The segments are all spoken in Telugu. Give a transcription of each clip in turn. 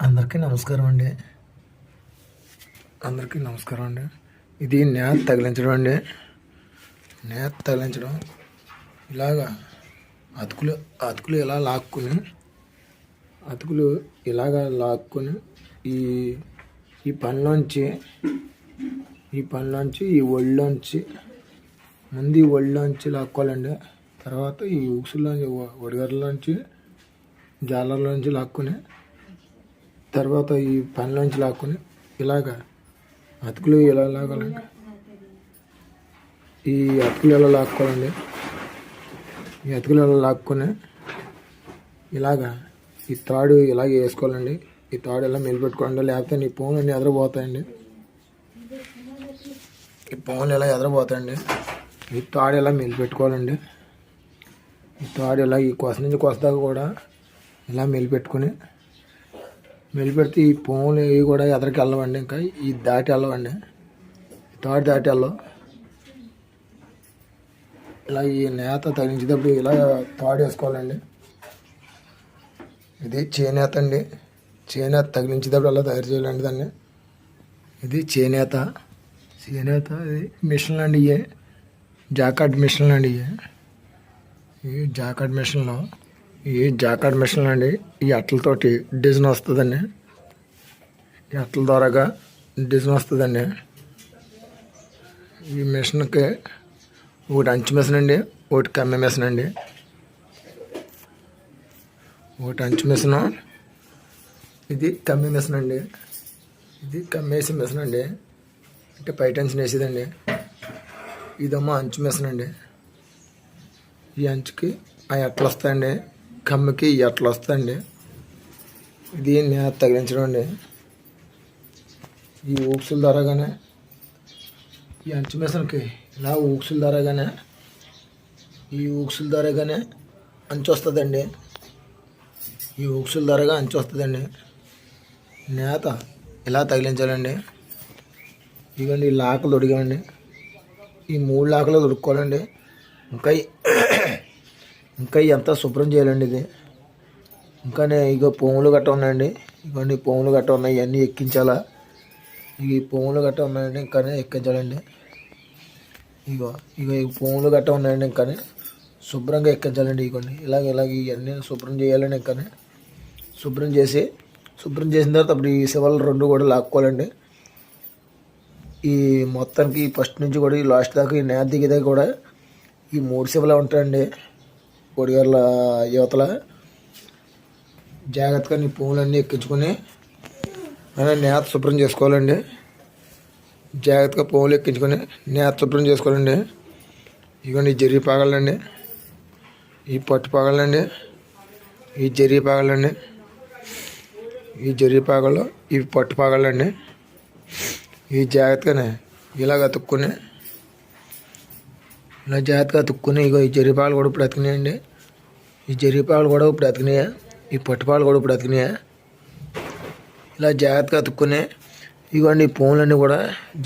అందరికీ నమస్కారం అండి. ఇది నేత తగిలించడం అండి. నేత తగిలించడం ఇలాగా అతుకులు ఇలాగా లాక్కుని ఈ పనిలోంచి ఈ ఒళ్ళోంచి ముందు ఈ ఒళ్ళోంచి లాక్కోవాలండి. తర్వాత ఈ ఉక్సులోంచి ఒడిగర్రలోంచి జాలర్లోంచి లాక్కుని తర్వాత ఈ పనిలోంచి లాక్కుని ఇలాగా అతుకులు ఇలా లాగాలండి. ఈ అతుకులు ఇలా లాక్కోవాలండి. ఈ అతుకులు ఇలా లాక్కొని ఇలాగా ఈ తాడు ఇలాగే వేసుకోవాలండి. ఈ తాడు ఇలా మెలిపెట్టుకోండి, లేకపోతే నీ పోన్లు అన్నీ ఎదరబోతాయండి. ఈ పోన్లు ఇలా ఎదరబోతాయండి. ఈ తాడు ఇలా మెలిపెట్టుకోవాలండి. ఈ తాడు ఇలా ఈ కొస నుంచి కొస దాకా కూడా ఇలా మెలిపెడితే ఈ పోన్లు ఇవి కూడా ఎదరికి వెళ్ళవండి. ఇంకా ఈ దాటి వెళ్ళవండి. తాడు దాటి వెళ్ళవు. ఇలా ఈ నేత తగిలించేటప్పుడు ఇలా తాడు వేసుకోవాలండి. ఇది చేనేత అండి. చేనేత తగిలించేటప్పుడు అలా తయారు చేయాలండి దాన్ని. ఇది చేనేత ఇది మిషన్లు అండి. ఇవే జాకార్డ్ మిషన్లు అండి. ఈ జాకార్డ్ మిషన్లు అండి. ఈ అట్లతోటి డిజైన్ వస్తుందండి. ఈ అట్ల ద్వారాగా డిజైన్ వస్తుందండి. ఈ మిషన్కి ఒకటి అంచు మిషన్ అండి, ఒకటి కమ్మె మిషన్ అండి. ఒకటి అంచు మిషన్, ఇది కమ్మె మిషన్ అండి. ఇది కమ్మేసి మిషన్ అండి, అంటే పై టెన్షన్ వేసేదండి. ఇదేమో అంచు మిషన్ అండి. ఈ అంచుకి ఆ ఎట్లు వస్తాయండి, కమ్మకి ఈ ఎట్లు వస్తాయండి. ఇది నేత తగిలించడం అండి. ఈ ఊక్సుల ద్వారాగానే ఈ అంచు మిషన్కి ఇలా ఊక్సుల ద్వారాగానే అంచు వస్తుందండి. ఈ ఊక్సుల ద్వారాగా అంచు వస్తుందండి. నేత ఇలా తగిలించాలండి. ఇవన్నీ ఈ లాకలు తొడిగామండి. ఈ 3 లాకలు తొడుక్కోవాలండి. ఇంకా ఎంత శుభ్రం చేయాలండి. ఇది ఇంకానే ఇక పోములు గట్ట ఉన్నాయండి. ఇవన్నీ పోములు గట్ట ఉన్నాయి, ఇవన్నీ ఎక్కించాలా. ఈ పోములు గట్ట ఉన్నాయండి, ఇంకానే ఎక్కించాలండి. ఇగో ఈ పోములు గట్ట ఉన్నాయండి, ఇంకానే శుభ్రంగా ఎక్కించాలండి. ఇవన్నీ ఇలాగ ఇవన్నీ శుభ్రం చేయాలండి. ఇంకానే శుభ్రం చేసిన తర్వాత అప్పుడు ఈ శివలు 2 కూడా లాక్కోవాలండి. ఈ మొత్తానికి ఫస్ట్ నుంచి కూడా ఈ లాస్ట్ దాకా ఈ నేత దిగేదాకా కూడా ఈ 3 శివలు ఉంటాయండి. పొడిగర్ల యువతల జాగ్రత్తగా నీ పువ్వులన్నీ ఎక్కించుకొని నేత శుభ్రం చేసుకోవాలండి. జాగ్రత్తగా పువ్వులు ఎక్కించుకొని నేత శుభ్రం చేసుకోవాలండి. ఇవన్నీ జరి పాగాలండి, ఈ పట్టు పాగాలండి, ఈ జరి పాగాలండి, ఈ జరి పాగలు, ఇవి పట్టు పాగాలండి. ఈ జాగ్రత్తగానే ఇలాగ అతుక్కుని ఇలా జాగ్రత్తగా అతుక్కుని ఇగో ఈ జరిపాలు కూడా ఇప్పుడు అతికినాయండి. ఈ జరిపాలు కూడా ఇప్పుడు అతికినాయా, ఈ పట్టుపాలు కూడా ఇప్పుడు అతికినాయా. ఇలా జాగ్రత్తగా అతుక్కుని ఇవ్వండి. ఈ పువ్వులన్నీ కూడా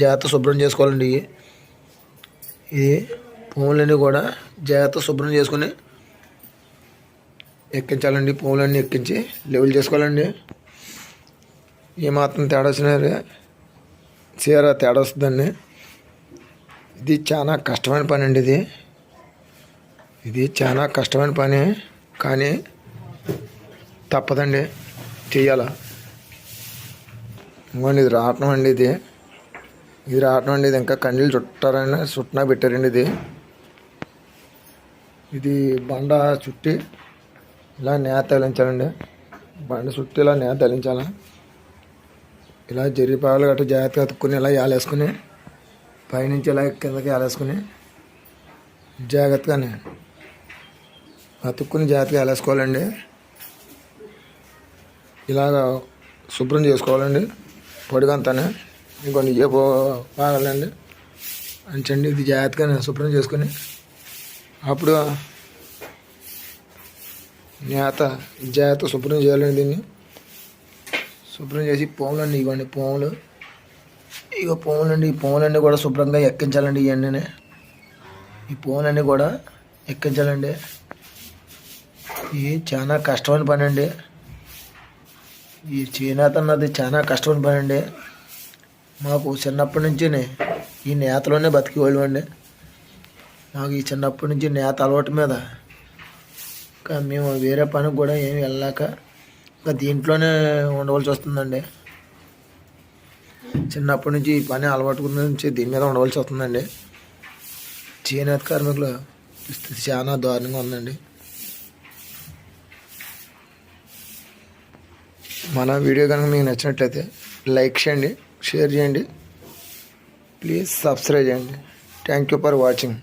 జాగ్రత్త శుభ్రం చేసుకోవాలండి. ఈ పువ్వులన్నీ కూడా జాగ్రత్త శుభ్రం చేసుకుని ఎక్కించాలండి. పువ్వులన్నీ ఎక్కించి లెవెల్ చేసుకోవాలండి. ఏమాత్రం తేడా వచ్చినా చీర తేడా వస్తుందండి. ఇది చాలా కష్టమైన పని అండి. ఇది చాలా కష్టమైన పని, కానీ తప్పదండి, చెయ్యాలా. ఇంకోండి ఇది రావటం అండి. ఇది రావటం అండి. ఇది ఇంకా కండీలు చుట్టనా పెట్టారండి. ఇది బండ చుట్టి ఇలా నేత తగిలించాలండి. బండ చుట్టి ఇలా నేత తగిలించాలా. ఇలా జరిపాలు గట్రా జాగ్రత్తగా అతుక్కుని ఇలా ఏలేసుకుని పైనుంచి ఇలా కిందకి ఏలేసుకుని జాగ్రత్తగానే అతుక్కుని జాగ్రత్తగా ఏలేసుకోవాలండి. ఇలాగ శుభ్రం చేసుకోవాలండి పొడిగంతానే. ఇంకొన్ని పాగాలండి అంచండి. ఇది జాగ్రత్తగానే శుభ్రం చేసుకుని అప్పుడు నేత జాగ్రత్త శుభ్రం చేయాలండి. దీన్ని శుభ్రం చేసి పోములన్నీ ఇవ్వండి. పోములండి. ఈ పోములన్నీ కూడా శుభ్రంగా ఎక్కించాలండి. ఇవన్నీ ఈ పోములన్నీ కూడా ఎక్కించాలండి. ఇది చాలా కష్టమైన పని అండి. ఈ చేనేత అన్నది చాలా కష్టమైన పని అండి. మాకు చిన్నప్పటి నుంచి ఈ నేతలోనే బతికేవాళ్ళు అండి. మాకు ఈ చిన్నప్పటి నుంచి నేత అలవాటు మీద ఇంకా మేము వేరే పనికి కూడా ఏమి వెళ్ళాక ఇంకా దీంట్లోనే ఉండవలసి వస్తుందండి. చిన్నప్పటి నుంచి ఈ పని అలవాటు నుంచి దీని మీద ఉండవలసి వస్తుందండి. చేనేత కార్మికుల స్థితి చాలా దారుణంగా ఉందండి. మన వీడియో కనుక మీకు నచ్చినట్లయితే లైక్ చేయండి, షేర్ చేయండి, ప్లీజ్ సబ్స్క్రైబ్ చేయండి. Thank you for watching.